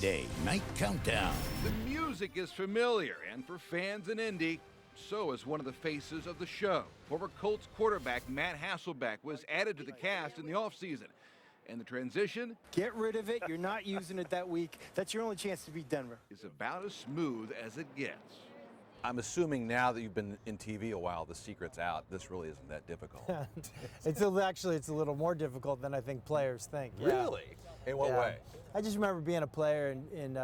Day Night Countdown. The music is familiar, and for fans in Indy, so is one of the faces of the show. Former Colts quarterback Matt Hasselbeck was added to the cast in the offseason. And the transition? Get rid of it. You're not using it that week. That's your only chance to beat Denver. Is about as smooth as it gets. I'm assuming now that you've been in TV a while, the secret's out. This really isn't that difficult. It's a little more difficult than I think players think. Yeah. Really? In what way? I just remember being a player and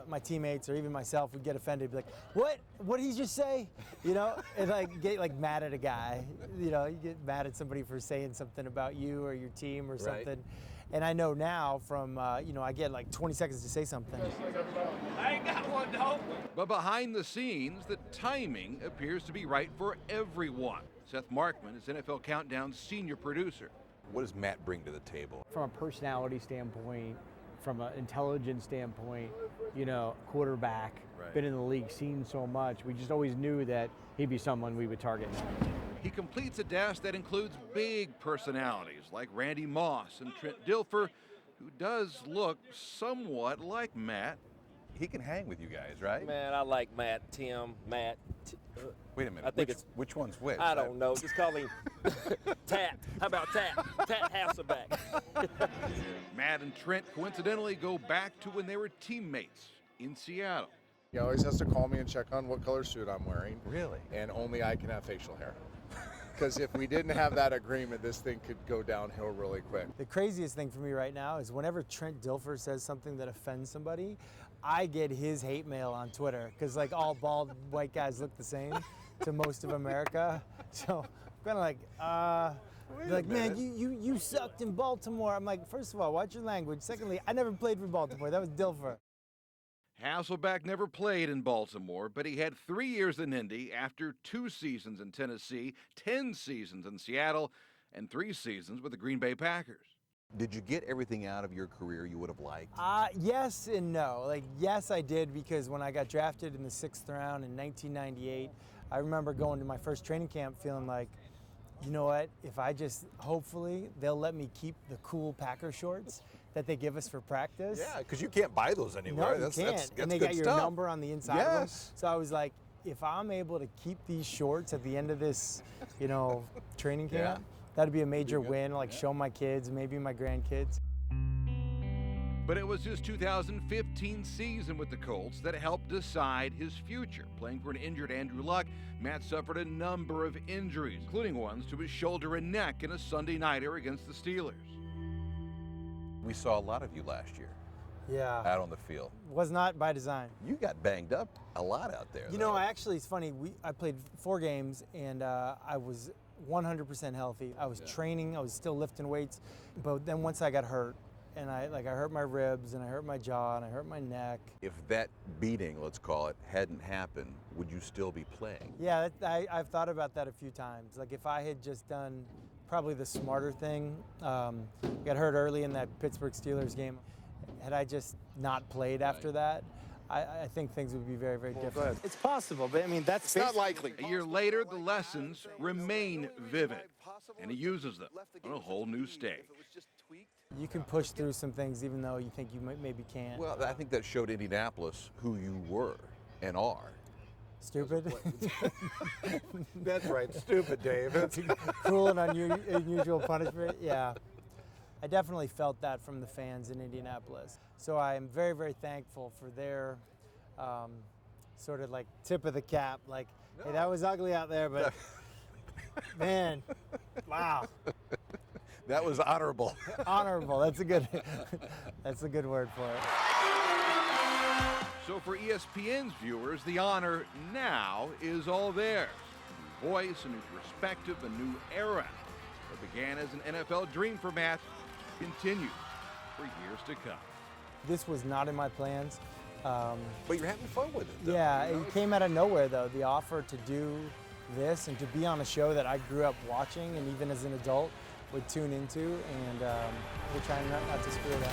my teammates or even myself would get offended, be like, what did he just say? You know, and like get like mad at a guy. You know, you get mad at somebody for saying something about you or your team or something. Right. And I know now from, I get like 20 seconds to say something. I ain't got one, though. But behind the scenes, the timing appears to be right for everyone. Seth Markman is NFL Countdown's senior producer. What does Matt bring to the table? From a personality standpoint, from an intelligence standpoint, quarterback, Right. Been in the league, seen so much. We just always knew that he'd be someone we would target. He completes a desk that includes big personalities like Randy Moss and Trent Dilfer, who does look somewhat like Matt. He can hang with you guys, right? Man, I like Matt, Tim, Matt. Wait a minute. I think it's which one's which? I don't know. Just call him Tat. How about Tat? Tat Hasselbeck. Matt and Trent coincidentally go back to when they were teammates in Seattle. He always has to call me and check on what color suit I'm wearing. Really? And only I can have facial hair. Because if we didn't have that agreement, this thing could go downhill really quick. The craziest thing for me right now is whenever Trent Dilfer says something that offends somebody, I get his hate mail on Twitter because like all bald white guys look the same to most of America. So I'm kind of like, man, you sucked in Baltimore. I'm like, first of all, watch your language. Secondly, I never played for Baltimore. That was Dilfer. Hasselbeck never played in Baltimore, but he had 3 years in Indy after 2 seasons in Tennessee, 10 seasons in Seattle, and 3 seasons with the Green Bay Packers. Did you get everything out of your career you would have liked? Yes and no. Like, yes, I did, because when I got drafted in the 6th round in 1998, I remember going to my first training camp feeling like, you know what, if I just, hopefully, they'll let me keep the cool Packer shorts that they give us for practice. Yeah, because you can't buy those anywhere. No, you can't. That's and they good got your stuff. number on the inside of them. So I was like, if I'm able to keep these shorts at the end of this, training camp, that'd be a major win, like show my kids, maybe my grandkids. But it was his 2015 season with the Colts that helped decide his future. Playing for an injured Andrew Luck, Matt suffered a number of injuries, including ones to his shoulder and neck in a Sunday nighter against the Steelers. We saw a lot of you last year out on the field. Was not by design. You got banged up a lot out there. It's funny, I played 4 games and I was 100% healthy. I was training, I was still lifting weights, but then once I got hurt, and I hurt my ribs, and I hurt my jaw, and I hurt my neck. If that beating, let's call it, hadn't happened, would you still be playing? Yeah, I've thought about that a few times. Like if I had just done probably the smarter thing, got hurt early in that Pittsburgh Steelers game, had I just not played after that, I think things would be very, very different. It's possible, but I mean, that's Not likely. A year later, the lessons remain vivid, and he uses them on a whole new stage. You can push through some things even though you think you maybe can't. Well, I think that showed Indianapolis who you were and are. Stupid? That's right, stupid, Dave. Cruel and unusual punishment, yeah. I definitely felt that from the fans in Indianapolis. So I am very, very thankful for their sort of like tip of the cap. Like, hey, that was ugly out there, but man, wow. That was honorable. Honorable, that's a good word for it. So for ESPN's viewers, the honor now is all theirs. A new voice, a new perspective, a new era. What began as an NFL dream for Matt continues for years to come. This was not in my plans. But you're having fun with it, though. Yeah, it came out of nowhere, though. The offer to do this and to be on a show that I grew up watching and even as an adult would tune into, and we're trying not to screw it up.